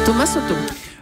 Thomas Soto.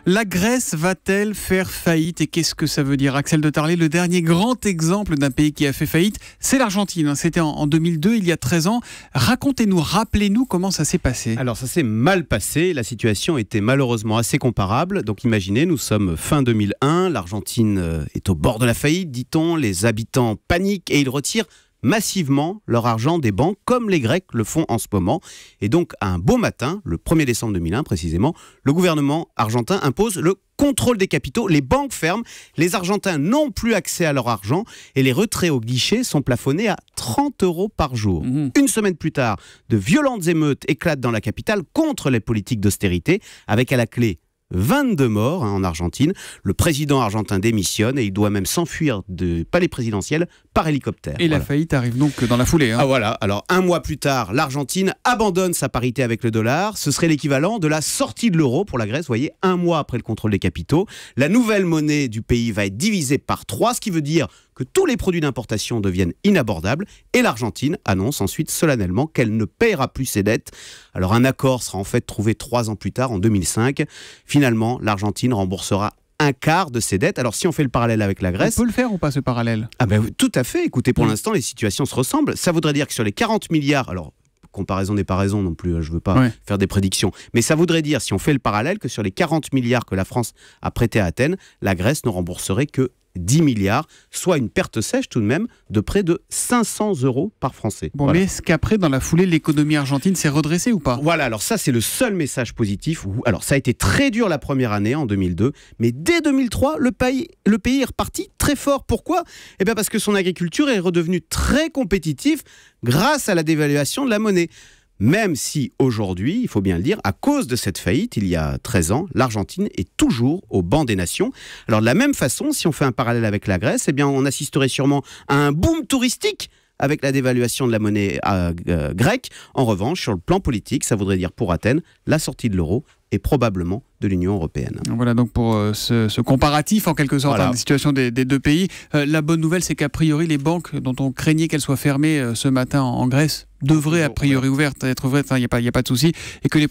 La Grèce va-t-elle faire faillite et qu'est-ce que ça veut dire? Axel de Tarlé, le dernier grand exemple d'un pays qui a fait faillite, c'est l'Argentine. C'était en 2002, il y a 13 ans. Racontez-nous, rappelez-nous comment ça s'est passé. Alors ça s'est mal passé, la situation était malheureusement assez comparable. Donc imaginez, nous sommes fin 2001, l'Argentine est au bord de la faillite, dit-on, les habitants paniquent et ils retirent massivement leur argent des banques, comme les Grecs le font en ce moment. Et donc, un beau matin, le 1er décembre 2001 précisément, le gouvernement argentin impose le contrôle des capitaux, les banques ferment, les Argentins n'ont plus accès à leur argent et les retraits au guichet sont plafonnés à 30 € par jour. Une semaine plus tard, de violentes émeutes éclatent dans la capitale contre les politiques d'austérité, avec à la clé 22 morts en Argentine. Le président argentin démissionne et il doit même s'enfuir du palais présidentiel par hélicoptère. Et la faillite arrive donc dans la foulée. Ah voilà, alors un mois plus tard, l'Argentine abandonne sa parité avec le dollar. Ce serait l'équivalent de la sortie de l'euro pour la Grèce, vous voyez, un mois après le contrôle des capitaux. La nouvelle monnaie du pays va être divisée par 3, ce qui veut dire que tous les produits d'importation deviennent inabordables et l'Argentine annonce ensuite solennellement qu'elle ne paiera plus ses dettes. Alors un accord sera en fait trouvé 3 ans plus tard, en 2005. Finalement, l'Argentine remboursera un quart de ses dettes. Alors si on fait le parallèle avec la Grèce... On peut le faire ou pas ce parallèle? Ah ben tout à fait, écoutez, pour l'instant les situations se ressemblent. Ça voudrait dire que sur les 40 milliards... Alors, comparaison n'est pas raison non plus, je ne veux pas faire des prédictions. Mais ça voudrait dire, si on fait le parallèle, que sur les 40 milliards que la France a prêtés à Athènes, la Grèce ne rembourserait que 10 milliards, soit une perte sèche tout de même de près de 500 € par Français. Bon, voilà. Mais est-ce qu'après, dans la foulée, l'économie argentine s'est redressée ou pas? Voilà, alors ça c'est le seul message positif. Alors ça a été très dur la première année, en 2002, mais dès 2003, le pays est reparti très fort. Pourquoi? Eh bien parce que son agriculture est redevenue très compétitive grâce à la dévaluation de la monnaie. Même si aujourd'hui, il faut bien le dire, à cause de cette faillite, il y a 13 ans, l'Argentine est toujours au banc des nations. Alors de la même façon, si on fait un parallèle avec la Grèce, eh bien on assisterait sûrement à un boom touristique avec la dévaluation de la monnaie grecque. En revanche, sur le plan politique, ça voudrait dire pour Athènes la sortie de l'euro et probablement de l'Union européenne. Voilà donc pour ce comparatif en quelque sorte, voilà, des situations des deux pays. La bonne nouvelle, c'est qu'a priori les banques dont on craignait qu'elles soient fermées ce matin en Grèce devraient a priori être ouvertes, il n'y a pas de souci, et que les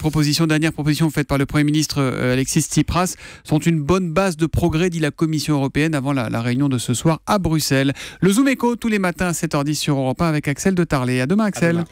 dernières propositions faites par le Premier ministre Alexis Tsipras sont une bonne base de progrès, dit la Commission européenne, avant la réunion de ce soir à Bruxelles. Le Zoom Echo tous les matins à 7h10 sur Europe 1 avec Axel de Tarlé. À demain Axel.